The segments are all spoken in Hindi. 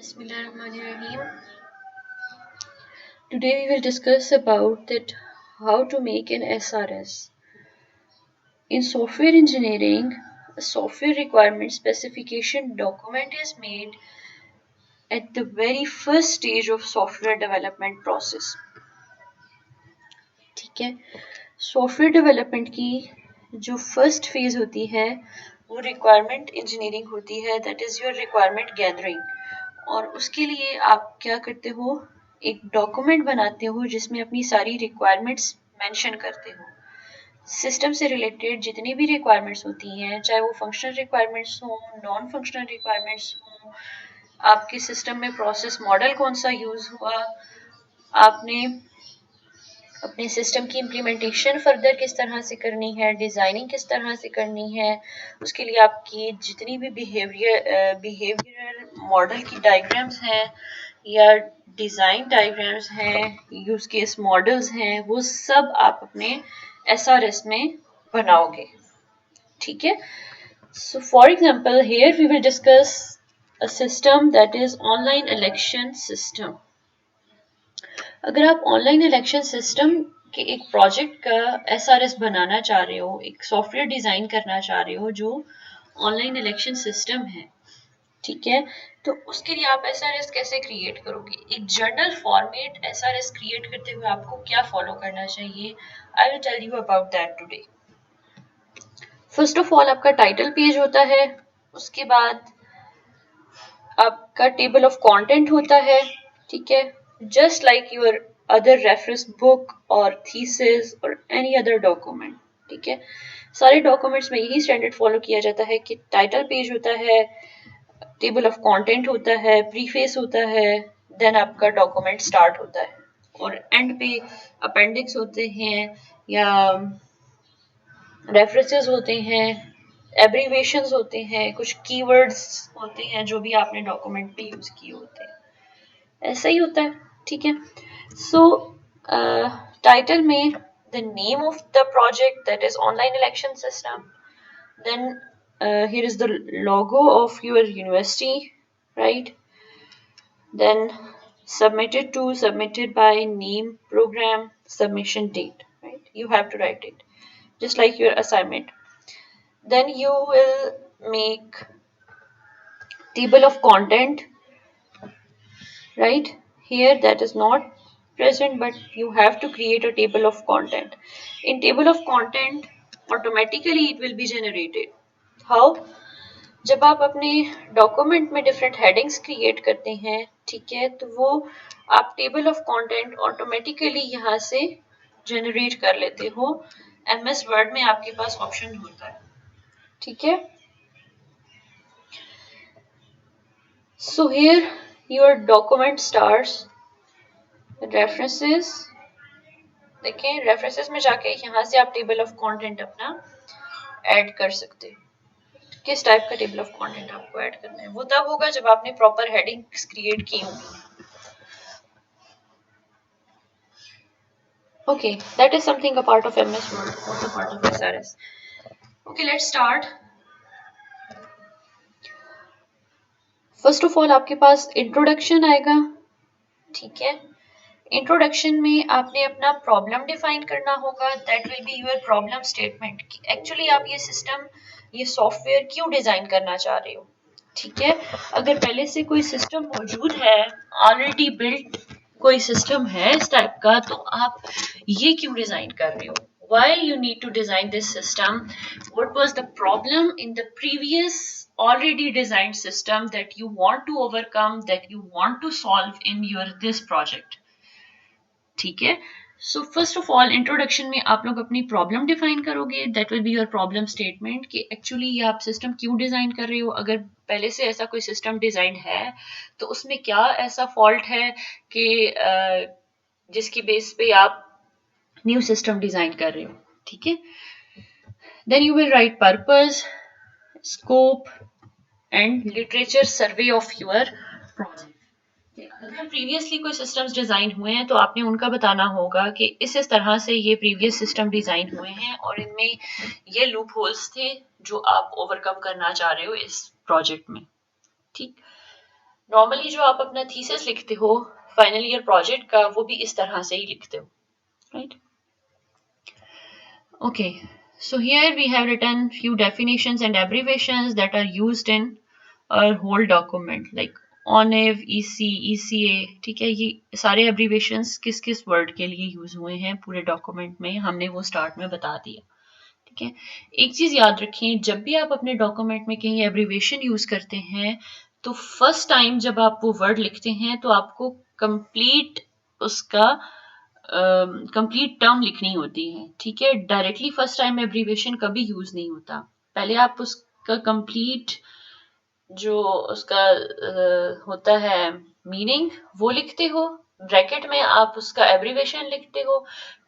Bismillahirrahmanirrahim. Today we will discuss about that how to make an SRS. In software engineering, a software requirement specification document is made at the very first stage of software development process. ठीक है, सॉफ्टवेयर डेवलपमेंट की जो फर्स्ट फेज होती है वो रिक्वायरमेंट इंजीनियरिंग होती है, that is your requirement gathering. और उसके लिए आप क्या करते हो, एक डॉक्यूमेंट बनाते हो जिसमें अपनी सारी रिक्वायरमेंट्स मेंशन करते हो। सिस्टम से रिलेटेड जितनी भी रिक्वायरमेंट्स होती हैं, चाहे वो फंक्शनल रिक्वायरमेंट्स हों, नॉन फंक्शनल रिक्वायरमेंट्स हों, आपके सिस्टम में प्रोसेस मॉडल कौन सा यूज हुआ, आपने अपने सिस्टम की इम्प्लीमेंटेशन फर्दर किस तरह से करनी है, डिज़ाइनिंग किस तरह से करनी है, उसके लिए आपकी जितनी भी बिहेवियरल मॉडल की डायग्राम्स हैं या डिज़ाइन डायग्राम्स हैं, यूज केस मॉडल्स हैं, वो सब आप अपने SRS में बनाओगे। ठीक है, so for example here we will discuss a system that is online election system. अगर आप ऑनलाइन इलेक्शन सिस्टम के एक प्रोजेक्ट का SRS बनाना चाह रहे हो, एक सॉफ्टवेयर डिजाइन करना चाह रहे हो जो ऑनलाइन इलेक्शन सिस्टम है, ठीक है, तो उसके लिए आप SRS कैसे क्रिएट करोगे? एक जर्नल फॉर्मेट SRS क्रिएट करते हुए आपको क्या फॉलो करना चाहिए, I will tell you about that today. First of all आपका टाइटल पेज होता है, उसके बाद आपका टेबल ऑफ कंटेंट होता है, ठीक है, just like your other reference book or thesis or any other document। ठीक है, सारे डॉक्यूमेंट्स में यही स्टैंडर्ड फॉलो किया जाता है कि टाइटल पेज होता है, टेबल ऑफ कंटेंट होता है, प्रीफेस होता है, देन आपका डॉक्यूमेंट स्टार्ट होता है और एंड पे अपेंडिक्स होते हैं या रेफरेंसेस होते हैं, एब्रीवेशंस होते हैं, कुछ कीवर्ड्स होते हैं जो भी आपने डॉक्यूमेंट पे यूज किए होते हैं, ऐसा ही होता है। ठीक है, सो टाइटल में the name of the project that is online election system, then here is the logo of your university, right? Then submitted by name, program, submission date, right? You have to write it just like your assignment. Then you will make table of content, right? Here that is not present, but you have to create a table of content. In table of content automatically it will be generated. How? जब आप अपने डॉक्यूमेंट में डिफरेंट हेडिंग्स क्रिएट करते हैं, ठीक है, तो वो आप टेबल ऑफ कंटेंट ऑटोमेटिकली यहाँ से जनरेट कर लेते हो। MS वर्ड में आपके पास ऑप्शन होता है, ठीक है। So here your document starts references. देखें, रेफरेंसेस में जाके यहाँ से आप टेबल ऑफ कंटेंट अपना ऐड कर सकते हो। किस टाइप का टेबल ऑफ कंटेंट आपको ऐड करना है वो तब होगा जब आपने प्रॉपर हेडिंग्स क्रिएट की होंगी। Okay, that is something a part of MS Word, not a part of SRS. Okay, let's start. First of all आपके पास इंट्रोडक्शन आएगा, ठीक है। इंट्रोडक्शन में आपने अपना प्रॉब्लम डिफाइन करना होगा, that will be your problem statement. Actually आप ये सिस्टम, ये सॉफ्टवेयर क्यों डिजाइन करना चाह रहे हो, ठीक है। अगर पहले से कोई सिस्टम मौजूद है, ऑलरेडी बिल्ट कोई सिस्टम है इस टाइप का, तो आप ये क्यों डिजाइन कर रहे हो? Why you need to design this system? What was the problem in the previous already designed system that you want to overcome, that you want to solve in your this project? ठीक है, so first of all introduction में आप लोग अपनी प्रॉब्लम डिफाइन करोगे, that will be your problem statement कि एक्चुअली ये आप सिस्टम क्यों डिजाइन कर रहे हो। अगर पहले से ऐसा कोई सिस्टम डिजाइन है तो उसमें क्या ऐसा फॉल्ट है कि जिसकी बेस पे आप न्यू सिस्टम डिजाइन कर रहे हो, ठीक है। Then you will write purpose, scope and literature survey of your project. अगर प्रीवियसली कोई सिस्टम्स डिजाइन हुए हैं तो आपने उनका बताना होगा कि इस तरह से ये प्रीवियस सिस्टम डिजाइन हुए हैं और इनमें ये लूप होल्स थे जो आप ओवरकम करना चाह रहे हो इस प्रोजेक्ट में, ठीक। नॉर्मली जो आप अपना थीसिस लिखते हो फाइनल ईयर प्रोजेक्ट का, वो भी इस तरह से ही लिखते हो, right? Okay, so here we have written few definitions and abbreviations that are used in our whole document, like ONIV, EC, ECA, ठीक है? ये सारे abbreviations किस किस word के लिए use हुए हैं पूरे document में, हमने वो start में बता दिया, ठीक है? एक चीज याद रखें, जब भी आप अपने document में कहीं abbreviation use करते हैं, तो first time जब आप वो word लिखते हैं, तो आपको complete उसका कंप्लीट टर्म लिखनी होती है, ठीक है? डायरेक्टली फर्स्ट टाइम एब्रीविएशन कभी यूज नहीं होता, पहले आप उसका कंप्लीट जो उसका होता है मीनिंग वो लिखते हो, ब्रैकेट में आप उसका एब्रीविएशन लिखते हो,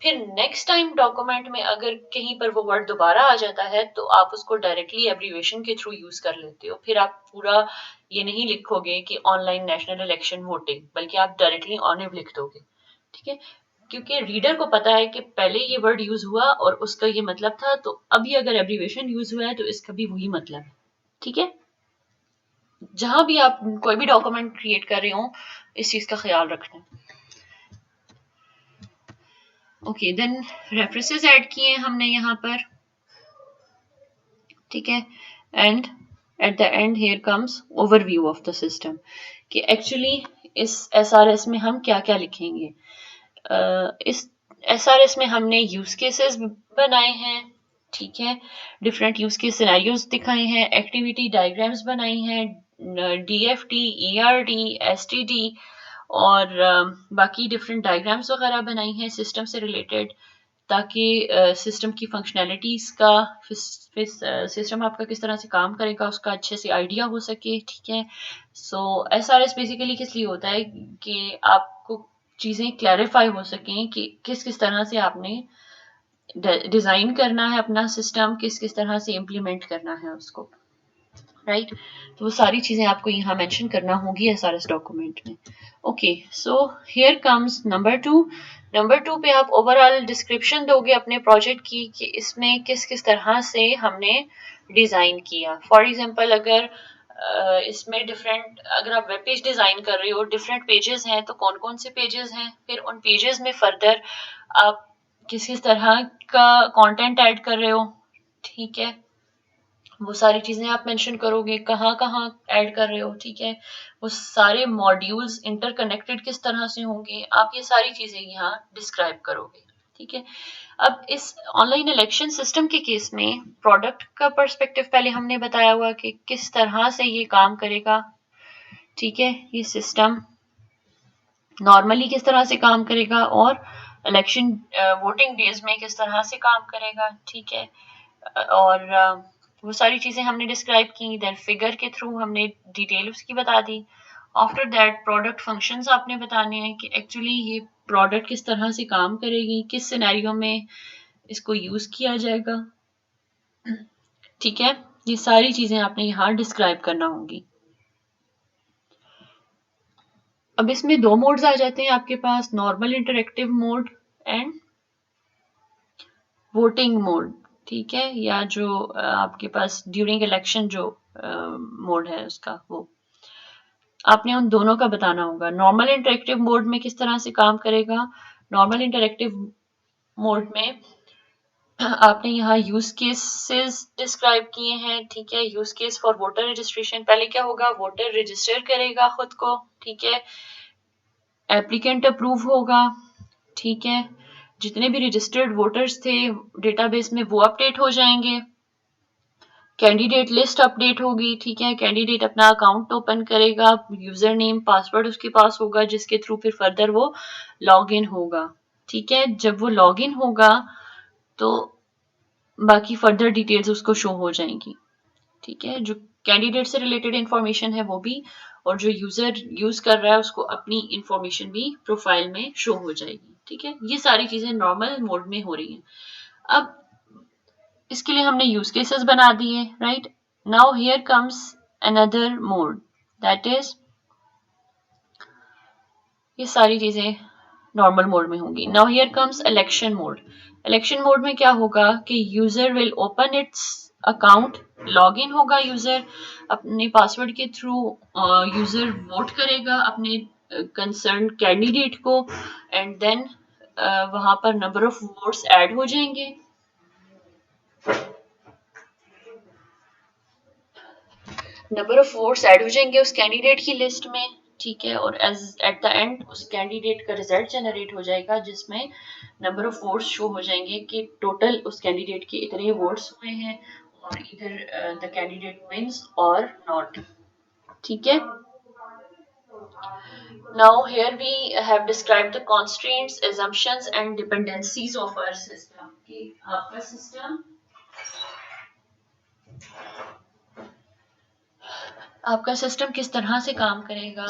फिर नेक्स्ट टाइम डॉक्यूमेंट में अगर कहीं पर वो वर्ड दोबारा आ जाता है तो आप उसको डायरेक्टली एब्रीविएशन के थ्रू यूज कर लेते हो, फिर आप पूरा ये नहीं लिखोगे कि ऑनलाइन नेशनल इलेक्शन वोटिंग, बल्कि आप डायरेक्टली ऑनिव लिख दोगे, ठीक है? क्योंकि रीडर को पता है कि पहले ये वर्ड यूज हुआ और उसका ये मतलब था, तो अभी अगर एब्रीविएशन यूज हुआ है तो इसका भी वही मतलब है, ठीक है? जहां भी आप कोई भी डॉक्यूमेंट क्रिएट कर रहे हो, इस चीज का ख्याल रखना। ओके, देन रेफरेंसेस ऐड किए हमने यहाँ पर, ठीक है? And at the end here comes overview of the system, कि एक्चुअली इस एसआरएस में हम क्या क्या लिखेंगे। इस एसआरएस में हमने यूज केसेस बनाए हैं, ठीक है? डिफरेंट यूज केस सिनेरियोज दिखाए हैं, एक्टिविटी डायग्राम्स बनाई हैं, डीएफटी, ईआरडी, एसटीडी और बाकी डिफरेंट डायग्राम्स वगैरह बनाई हैं सिस्टम से रिलेटेड, ताकि सिस्टम की फंक्शनैलिटीज का, सिस्टम आपका किस तरह से काम करेगा उसका अच्छे से आइडिया हो सके, ठीक है? सो एसआरएस बेसिकली किस लिए होता है कि आपको चीज़ें क्लैरिफाई हो सकें कि किस किस तरह से आपने डिज़ाइन करना है अपना सिस्टम, किस किस तरह से इम्प्लीमेंट करना है उसको, राइट? तो वो सारी चीज़ें आपको यहाँ मेंशन करना होगी एसआरएस डॉक्यूमेंट में। Okay, so here comes number 2। Number 2 पे आप ओवरऑल डिस्क्रिप्शन दोगे अपने प्रोजेक्ट की कि इसमें किस किस तरह से हमने डिज़ाइन किया। फॉर एग्जांपल अगर इसमें डिफरेंट, अगर आप वेब पेज डिज़ाइन कर रहे हो, डिफरेंट पेजेस हैं, तो कौन कौन से पेजेस हैं, फिर उन पेजेस में फर्दर आप किस किस तरह का कंटेंट ऐड कर रहे हो, ठीक है? वो सारी चीज़ें आप मेंशन करोगे, कहाँ कहाँ ऐड कर रहे हो, ठीक है? वो सारे मॉड्यूल्स इंटरकनेक्टेड किस तरह से होंगे, आप ये सारी चीज़ें यहाँ डिस्क्राइब करोगे, ठीक है? अब इस ऑनलाइन इलेक्शन सिस्टम के केस में प्रोडक्ट का पर्सपेक्टिव पहले हमने बताया हुआ कि किस तरह से ये काम करेगा, ठीक है? ये सिस्टम नॉर्मली किस तरह से काम करेगा और इलेक्शन वोटिंग डेज में किस तरह से काम करेगा, ठीक है? और वो सारी चीज़ें हमने डिस्क्राइब की, देन फिगर के थ्रू हमने डिटेल उसकी बता दी। आफ्टर दैट प्रोडक्ट फंक्शंस आपने बताने हैं कि एक्चुअली ये प्रोडक्ट किस तरह से काम करेगी, किस सिनेरियो में इसको यूज़ किया जाएगा, ठीक है? ये सारी चीज़ें आपने यहाँ डिस्क्राइब करना होगी। अब इसमें दो मोड्स आ जाते हैं आपके पास, normal interactive mode and voting mode, ठीक है? या जो आपके पास ड्यूरिंग इलेक्शन जो मोड है उसका, वो आपने उन दोनों का बताना होगा। नॉर्मल इंटरेक्टिव मोड में किस तरह से काम करेगा? नॉर्मल इंटरेक्टिव मोड में आपने यहाँ यूज केसेस डिस्क्राइब किए हैं, ठीक है? Use case for voter registration, पहले क्या होगा, वोटर रजिस्टर करेगा खुद को, ठीक है? एप्लीकेंट अप्रूव होगा, ठीक है? जितने भी रजिस्टर्ड वोटर्स थे डेटाबेस में वो अपडेट हो जाएंगे, कैंडिडेट लिस्ट अपडेट होगी, ठीक है? कैंडिडेट अपना अकाउंट ओपन करेगा, यूजर नेम पासवर्ड उसके पास होगा जिसके थ्रू फिर फर्दर वो लॉग इन होगा, ठीक है? जब वो लॉग इन होगा तो बाकी फर्दर डिटेल्स उसको शो हो जाएंगी, ठीक है? जो कैंडिडेट से रिलेटेड इंफॉर्मेशन है वो भी, और जो यूजर यूज कर रहा है उसको अपनी इंफॉर्मेशन भी प्रोफाइल में शो हो जाएगी, ठीक है? ये सारी चीजें नॉर्मल मोड में हो रही हैं। अब इसके लिए हमने यूज केसेस बना दिए, right? Now here comes another mode, that is, ये सारी चीजें नॉर्मल मोड में होंगी। Now here comes election mode. Election mode में क्या होगा कि user will open it's account log in होगा, यूजर अपने पासवर्ड के थ्रू यूजर वोट करेगा अपने कंसर्न कैंडिडेट को, एंड देन वहां पर नंबर ऑफ वोट्स ऐड हो जाएंगे। नंबर ऑफ वोट्स ऐड हो जाएंगे उस कैंडिडेट की लिस्ट में, ठीक है, और एज एट द एंड उस कैंडिडेट का रिजल्ट जनरेट हो जाएगा जिसमें नंबर ऑफ वोट्स शो हो जाएंगे कि टोटल उस कैंडिडेट के इतने वोट्स हुए हैं और इधर द कैंडिडेट विंस और नॉट, ठीक है। Now here we have described the constraints, assumptions and dependencies of our system. कि आपका सिस्टम किस तरह से काम करेगा,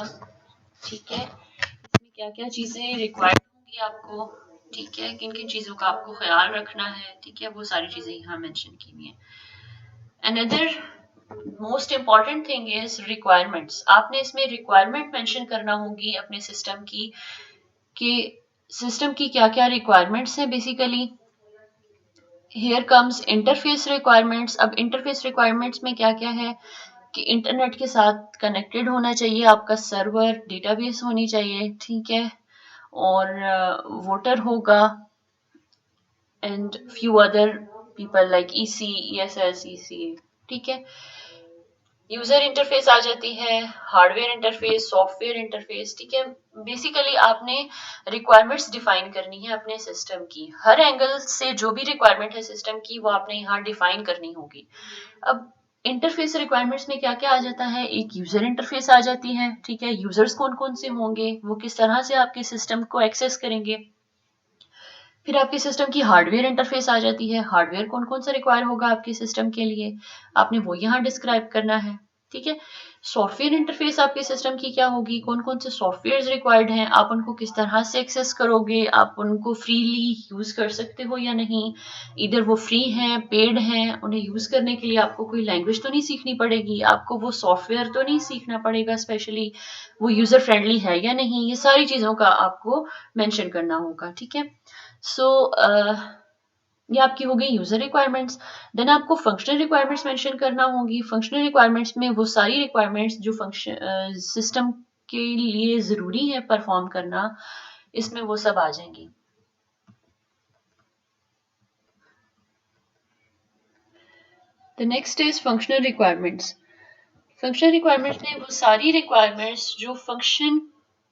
ठीक है, इसमें क्या क्या चीजें रिक्वायर्ड होंगी आपको, ठीक है, किन किन चीजों का आपको ख्याल रखना है, ठीक है, वो सारी चीजें यहाँ मेंशन की हुई हैं। Another most important thing is requirements. आपने इसमें रिक्वायरमेंट मेंशन करना होगी अपने सिस्टम की, कि सिस्टम की क्या क्या रिक्वायरमेंट्स हैं। Basically here comes interface requirements. अब इंटरफेस रिक्वायरमेंट्स में क्या क्या है कि इंटरनेट के साथ कनेक्टेड होना चाहिए आपका सर्वर, डेटाबेस होनी चाहिए, ठीक है, और वोटर होगा and few other people like EC, ESS, EC, ठीक है। यूजर इंटरफेस आ जाती है, हार्डवेयर इंटरफेस, सॉफ्टवेयर इंटरफेस, ठीक है। बेसिकली आपने रिक्वायरमेंट्स डिफाइन करनी है अपने सिस्टम की, हर एंगल से जो भी रिक्वायरमेंट है सिस्टम की वो आपने यहाँ डिफाइन करनी होगी। अब इंटरफेस रिक्वायरमेंट्स में क्या क्या आ जाता है, एक यूजर इंटरफेस आ जाती है, ठीक है, यूजर्स कौन कौन से होंगे, वो किस तरह से आपके सिस्टम को एक्सेस करेंगे। फिर आपके सिस्टम की हार्डवेयर इंटरफेस आ जाती है, हार्डवेयर कौन कौन सा रिक्वायर होगा आपके सिस्टम के लिए, आपने वो यहाँ डिस्क्राइब करना है, ठीक है। सॉफ्टवेयर इंटरफेस आपके सिस्टम की क्या होगी, कौन कौन से सॉफ्टवेयर रिक्वायर्ड हैं, आप उनको किस तरह से एक्सेस करोगे, आप उनको फ्रीली यूज कर सकते हो या नहीं, इधर वो फ्री हैं, पेड हैं, उन्हें यूज करने के लिए आपको कोई लैंग्वेज तो नहीं सीखनी पड़ेगी, आपको वो सॉफ्टवेयर तो नहीं सीखना पड़ेगा स्पेशली, वो यूजर फ्रेंडली है या नहीं, ये सारी चीजों का आपको मेंशन करना होगा, ठीक है। सो ये आपकी हो गई यूजर रिक्वायरमेंट्स। देन आपको फंक्शनल रिक्वायरमेंट्स मेंशन करना होगी। फंक्शनल रिक्वायरमेंट्स में वो सारी रिक्वायरमेंट्स जो फंक्शन सिस्टम के लिए जरूरी है परफॉर्म करना, इसमें वो सब आ जाएंगी। The next is functional requirements. Functional requirements में वो सारी रिक्वायरमेंट्स जो फंक्शन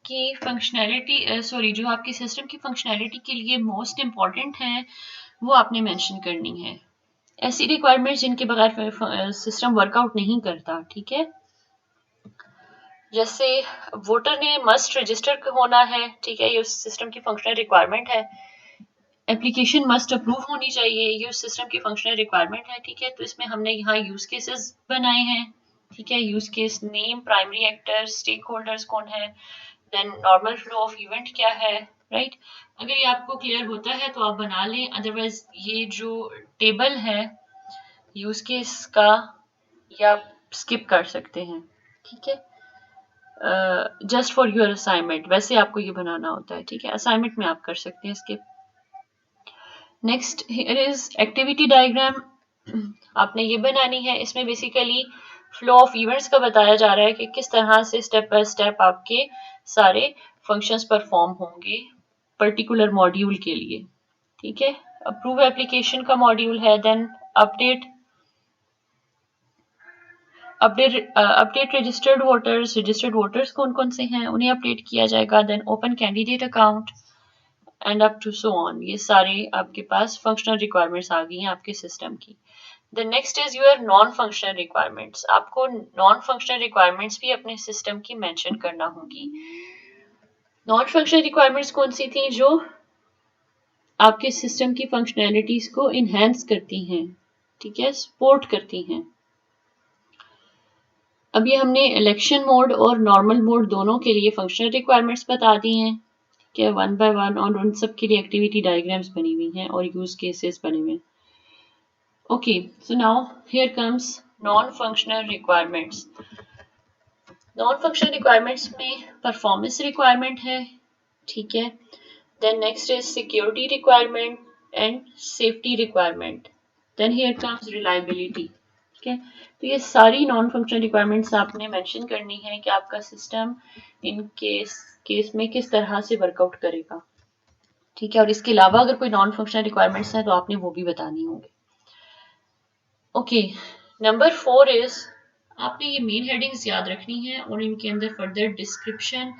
की फंक्शनैलिटी जो आपके सिस्टम की फंक्शनैलिटी के लिए मोस्ट इम्पॉर्टेंट हैं, वो आपने मेंशन करनी है। ऐसी रिक्वायरमेंट्स जिनके बगैर सिस्टम वर्कआउट नहीं करता, ठीक है। जैसे वोटर ने मस्ट रजिस्टर होना है, ठीक है, ये उस सिस्टम की फंक्शनल रिक्वायरमेंट है। एप्लीकेशन मस्ट अप्रूव होनी चाहिए, ये उस सिस्टम की फंक्शनल रिक्वायरमेंट है, ठीक है। तो इसमें हमने यहाँ यूज केसेस बनाए हैं, ठीक है, use case name, primary actor, stakeholders कौन है, then normal flow of event क्या है, राइट। अगर ये आपको क्लियर होता है तो आप बना लें, अदरवाइज ये जो टेबल है यूज केस का या स्किप कर सकते हैं, ठीक है, जस्ट फॉर योर असाइनमेंट। वैसे आपको ये बनाना होता है, ठीक है, असाइनमेंट में आप कर सकते हैं skip. Next here is activity diagram. आपने ये बनानी है, इसमें बेसिकली फ्लो ऑफ इवेंट्स का बताया जा रहा है कि किस तरह से स्टेप बाय स्टेप आपके सारे फंक्शंस परफॉर्म होंगे पर्टिकुलर मॉड्यूल के लिए, ठीक है। अप्रूव एप्लीकेशन का मॉड्यूल है, देन अपडेट रजिस्टर्ड वोटर्स कौन कौन से हैं उन्हें अपडेट किया जाएगा, then open candidate account and up to so on. ये सारे आपके पास फंक्शनल रिक्वायरमेंट्स आ गई हैं आपके सिस्टम की। The next is your non functional requirements. आपको नॉन फंक्शनल रिक्वायरमेंट्स भी अपने सिस्टम की मेंशन करना होगी। नॉन फंक्शनल रिक्वायरमेंट्स कौन सी थी, जो आपके सिस्टम की फंक्शनैलिटीज को इनहेंस करती हैं, ठीक है, सपोर्ट करती हैं। अभी हमने इलेक्शन मोड और नॉर्मल मोड दोनों के लिए फंक्शनल रिक्वायरमेंट्स बता दी हैं, ठीक है, वन बाय वन, और उन सब के लिए एक्टिविटी डायग्राम्स बनी हुई हैं और यूज केसेस बने हुए हैं। Okay, so now here comes non functional requirements. Non functional requirements में परफॉर्मेंस रिक्वायरमेंट है, ठीक है, then next is security requirement and safety requirement. Then here comes reliability. ठीक है, तो ये सारी नॉन फंक्शनल रिक्वायरमेंट्स आपने मेंशन करनी है कि आपका सिस्टम इन केस में किस तरह से वर्कआउट करेगा। ठीक है, और इसके अलावा अगर कोई नॉन फंक्शनल रिक्वायरमेंट्स हैं तो आपने वो भी बतानी होंगी। ओके, नंबर 4 इज आपने ये मेन हेडिंग्स याद रखनी है और इनके अंदर फर्दर डिस्क्रिप्शन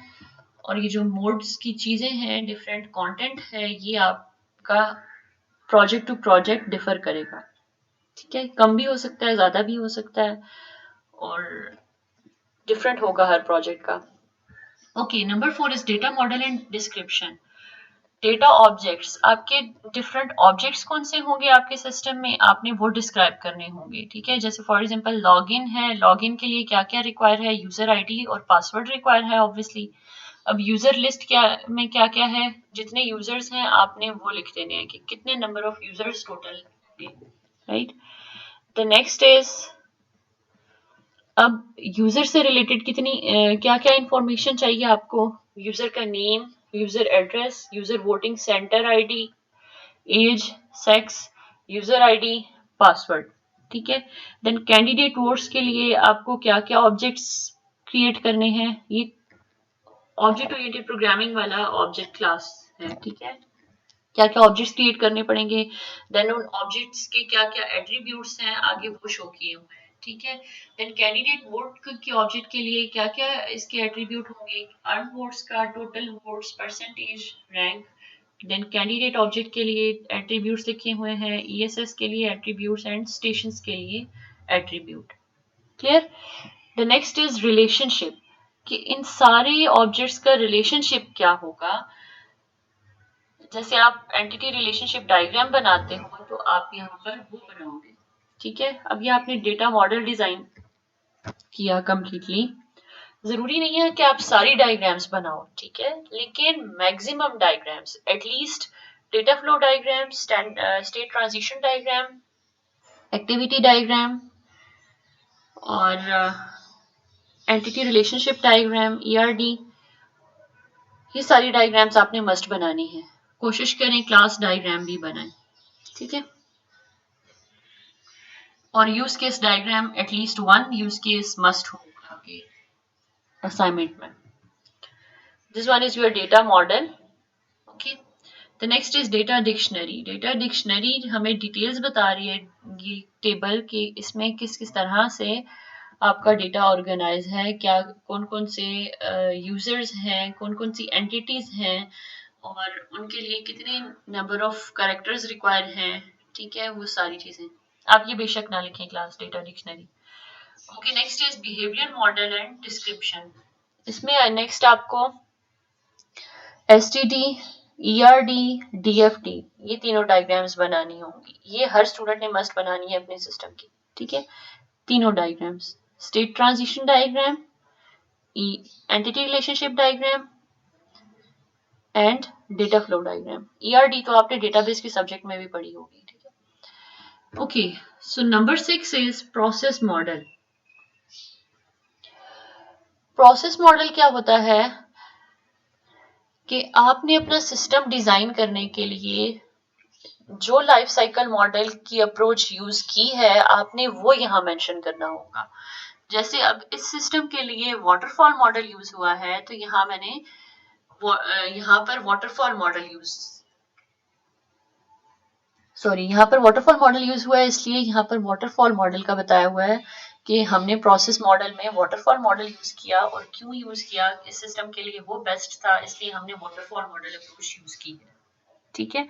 और ये जो मोड्स की चीजें हैं, डिफरेंट कंटेंट है, ये आपका प्रोजेक्ट टू प्रोजेक्ट डिफर करेगा। ठीक है, कम भी हो सकता है, ज्यादा भी हो सकता है, और डिफरेंट होगा हर प्रोजेक्ट का। Okay, number 4 is data model and description. Data objects, आपके डिफरेंट ऑब्जेक्ट्स कौन से होंगे आपके सिस्टम में, आपने वो डिस्क्राइब करने होंगे। ठीक है, जैसे फॉर एग्जांपल लॉगिन है, लॉगिन के लिए क्या क्या रिक्वायर है, यूजर आईडी और पासवर्ड रिक्वायर है ऑब्वियसली। अब यूजर लिस्ट क्या में क्या क्या है, जितने यूजर्स हैं आपने वो लिख देने हैं कि कितने number of users total, right. The next is, अब यूजर से रिलेटेड कितनी क्या क्या इंफॉर्मेशन चाहिए आपको, यूजर का name, user address, user voting centre ID, age, sex, user ID, password. ठीक है, देन कैंडिडेट वोट्स के लिए आपको क्या क्या ऑब्जेक्ट्स क्रिएट करने हैं, ये ऑब्जेक्ट ओरिएंटेड प्रोग्रामिंग वाला ऑब्जेक्ट क्लास है। ठीक है, क्या क्या ऑब्जेक्ट्स क्रिएट करने पड़ेंगे, देन उन ऑब्जेक्ट्स के क्या क्या एट्रीब्यूट्स हैं आगे वो शो किए हुए हैं। ठीक है, देन कैंडिडेट वोट के ऑब्जेक्ट के लिए क्या क्या इसके एट्रीब्यूट होंगे, अर्न वोट्स का, total votes, percentage, rank. Then candidate object के लिए एट्रीब्यूट्स लिखे हुए हैं, ईएसएस के लिए एट्रीब्यूट्स एंड स्टेशंस के लिए attribute. Clear. The next is relationship, कि इन सारे ऑब्जेक्ट्स का रिलेशनशिप क्या होगा। जैसे आप एंटिटी रिलेशनशिप डायग्राम बनाते हो तो आप यहाँ पर वो बनाओगे। ठीक है, अब ये आपने डेटा मॉडल डिजाइन किया कंप्लीटली। जरूरी नहीं है कि आप सारी डायग्राम्स बनाओ, ठीक है, लेकिन maximum diagrams, at least data flow diagram, state transition diagram, activity diagram और एंटिटी रिलेशनशिप डायग्राम, ईआरडी, ये सारी डायग्राम्स आपने मस्ट बनानी है। कोशिश करें क्लास डायग्राम भी बनाएं। ठीक है, और use case diagram at least one use case must होगा आपके असाइनमेंट में। This one is your data model. Okay, the next is data dictionary. Data dictionary हमें डिटेल्स बता रही है ये टेबल कि इसमें किस किस तरह से आपका डेटा ऑर्गेनाइज है, क्या कौन कौन से यूजर्स हैं, कौन कौन सी एंटिटीज हैं और उनके लिए कितने नंबर ऑफ कैरेक्टर्स रिक्वायर हैं। ठीक है, वो सारी चीजें आप ये बेशक ना लिखें class data dictionary. Okay, next is behaviour model and description. इसमें नेक्स्ट आपको एसटीडी, ईआरडी, डीएफटी, ये तीनों डायग्राम्स बनानी होंगी। ये हर स्टूडेंट ने मस्ट बनानी है अपने सिस्टम की। ठीक है, तीनों diagrams, state transition diagram, entity relationship diagram and data flow diagram. ERD तो आपने डेटाबेस के सब्जेक्ट में भी पढ़ी होगी। ठीक है, okay, so number 6 is process model. Process model क्या होता है कि आपने अपना सिस्टम डिजाइन करने के लिए जो लाइफ साइकिल मॉडल की अप्रोच यूज की है आपने वो यहाँ मेंशन करना होगा। जैसे अब इस सिस्टम के लिए वाटरफॉल मॉडल यूज हुआ है तो यहाँ मैंने यहाँ पर वाटरफॉल मॉडल यूज हुआ है, इसलिए यहाँ पर वाटरफॉल मॉडल का बताया हुआ है कि हमने प्रोसेस मॉडल में वाटरफॉल मॉडल यूज किया और क्यों यूज किया, इस सिस्टम के लिए वो बेस्ट था इसलिए हमने वाटरफॉल मॉडल अप्रोच यूज की है। ठीक है,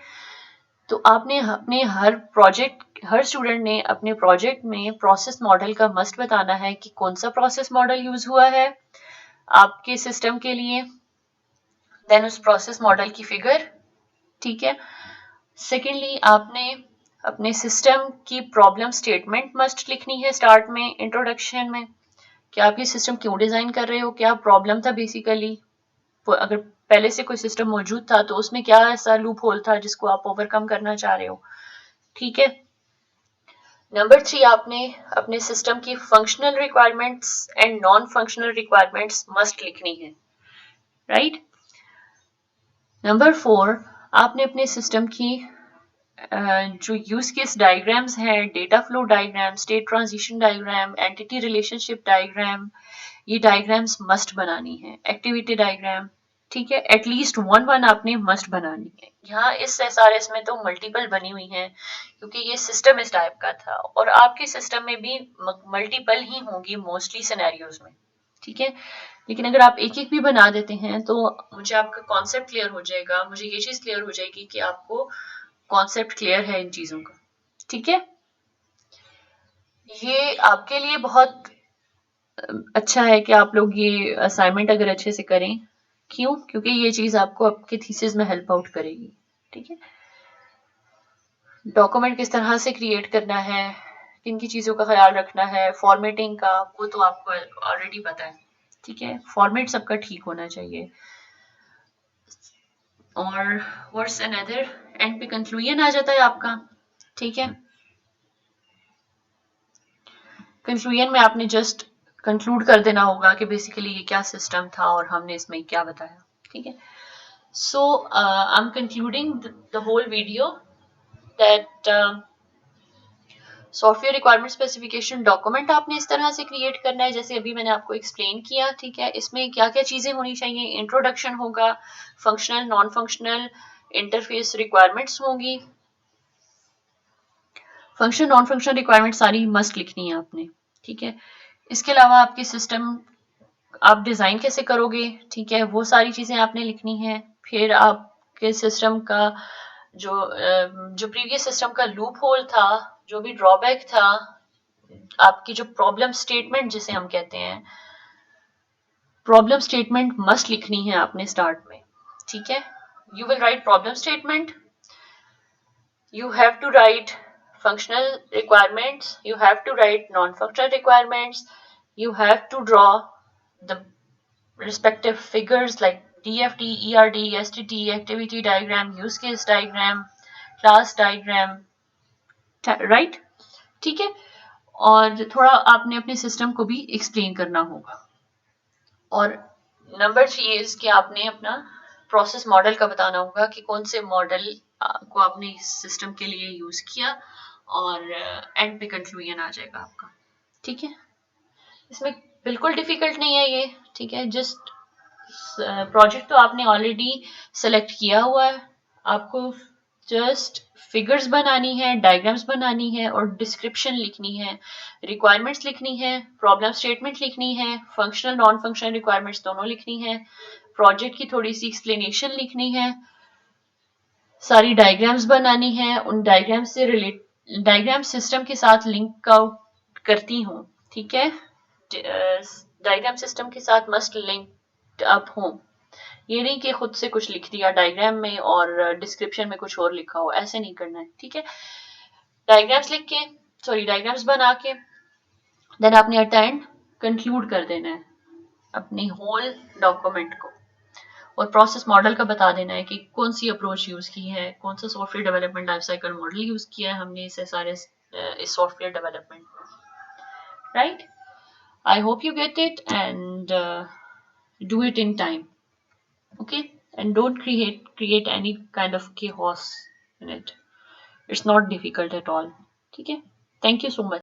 तो आपने अपने हर स्टूडेंट ने अपने प्रोजेक्ट में प्रोसेस मॉडल का मस्ट बताना है कि कौन सा प्रोसेस मॉडल यूज हुआ है आपके सिस्टम के लिए, देन उस प्रोसेस मॉडल की फिगर। ठीक है, सेकेंडली आपने अपने सिस्टम की प्रॉब्लम स्टेटमेंट मस्ट लिखनी है स्टार्ट में, इंट्रोडक्शन में, कि आप ये सिस्टम क्यों डिजाइन कर रहे हो, क्या प्रॉब्लम था बेसिकली, अगर पहले से कोई सिस्टम मौजूद था तो उसमें क्या ऐसा लूप होल था जिसको आप ओवरकम करना चाह रहे हो। ठीक है, नंबर 3 आपने अपने सिस्टम की functional requirements and non functional requirements must लिखनी है, राइट। नंबर 4 आपने अपने सिस्टम की जो यूज केस डायग्राम्स हैं, data flow diagram, state transition diagram, entity relationship diagram, ये डायग्राम्स मस्ट बनानी है। एक्टिविटी डायग्राम, ठीक है, एटलीस्ट वन आपने मस्ट बनानी है। यहाँ इस SRS में तो मल्टीपल बनी हुई हैं क्योंकि ये सिस्टम इस टाइप का था, और आपके सिस्टम में भी मल्टीपल ही होंगी मोस्टली सिनेरियोज में, ठीक है। लेकिन अगर आप एक एक भी बना देते हैं तो मुझे आपका कॉन्सेप्ट क्लियर हो जाएगा, मुझे ये चीज क्लियर हो जाएगी कि आपको कॉन्सेप्ट क्लियर है इन चीजों का, ठीक है। ये आपके लिए बहुत अच्छा है कि आप लोग ये असाइनमेंट अगर अच्छे से करें। क्यों? क्योंकि ये चीज आपको आपके थीसिस में हेल्प आउट करेगी, ठीक है। डॉक्यूमेंट किस तरह से क्रिएट करना है, किन की चीजों का ख्याल रखना है, फॉर्मेटिंग का, वो तो आपको ऑलरेडी पता है, ठीक है। फॉर्मेट सबका ठीक होना चाहिए। और व्हाट्स अनदर, एंड पे कंक्लूजन आ जाता है आपका, ठीक है। कंक्लूजन में आपने जस्ट कंक्लूड कर देना होगा कि बेसिकली ये क्या सिस्टम था और हमने इसमें क्या बताया, ठीक है। So I am concluding the whole video that software requirement specification document आपने इस तरह से क्रिएट करना है जैसे अभी मैंने आपको एक्सप्लेन किया, ठीक है। इसमें क्या क्या चीजें होनी चाहिए, इंट्रोडक्शन होगा, functional non functional interface requirements होंगी, फंक्शन नॉन फंक्शनल रिक्वायरमेंट सारी मस्ट लिखनी है आपने, ठीक है। इसके अलावा आपके सिस्टम आप डिजाइन कैसे करोगे, ठीक है, वो सारी चीजें आपने लिखनी है। फिर आपके सिस्टम का जो प्रीवियस सिस्टम का लूप होल था, जो भी ड्रॉबैक था, आपकी जो प्रॉब्लम स्टेटमेंट जिसे हम कहते हैं, प्रॉब्लम स्टेटमेंट मस्ट लिखनी है आपने स्टार्ट में, ठीक है। You will right problem statement, you have to write functional requirements, you have to write non-functional requirements, you have to draw the respective figures like DFT, ERD, STT, activity diagram, use case diagram, class diagram, right, ठीक है। और थोड़ा आपने अपने सिस्टम को भी एक्सप्लेन करना होगा। और नंबर 3 इज कि आपने अपना प्रोसेस मॉडल का बताना होगा कि कौन से मॉडल को आपने इस सिस्टम के लिए यूज किया, और एंड पे कंक्लूजन आ जाएगा आपका, ठीक है। इसमें बिल्कुल डिफिकल्ट नहीं है ये, ठीक है। जस्ट प्रोजेक्ट तो आपने ऑलरेडी सेलेक्ट किया हुआ है, आपको जस्ट फिगर्स बनानी है, डायग्राम्स बनानी है और डिस्क्रिप्शन लिखनी है, रिक्वायरमेंट्स लिखनी है, प्रॉब्लम स्टेटमेंट लिखनी है, फंक्शनल नॉन फंक्शनल रिक्वायरमेंट्स दोनों लिखनी है, प्रोजेक्ट की थोड़ी सी एक्सप्लेनेशन लिखनी है, सारी डायग्राम्स बनानी है, उन डायग्राम से डायग्राम सिस्टम के साथ लिंक आउट करती हूँ, ठीक है। डायग्राम सिस्टम के साथ मस्ट लिंक अप हो, ये नहीं कि खुद से कुछ लिख दिया डायग्राम में और डिस्क्रिप्शन में कुछ और लिखा हो, ऐसे नहीं करना है, ठीक है। डायग्राम्स लिख के, सॉरी डायग्राम्स बना के देन आपने एट द एंड कंक्लूड कर देना है अपनी होल डॉक्यूमेंट को, और प्रोसेस मॉडल का बता देना है कि कौन सी अप्रोच यूज की है, कौन सा software development life cycle model use किया है हमने इस software development, right. I hope you get it and do it in time, okay, and don't create any kind of chaos in it. It's not difficult at all, okay. Thank you so much.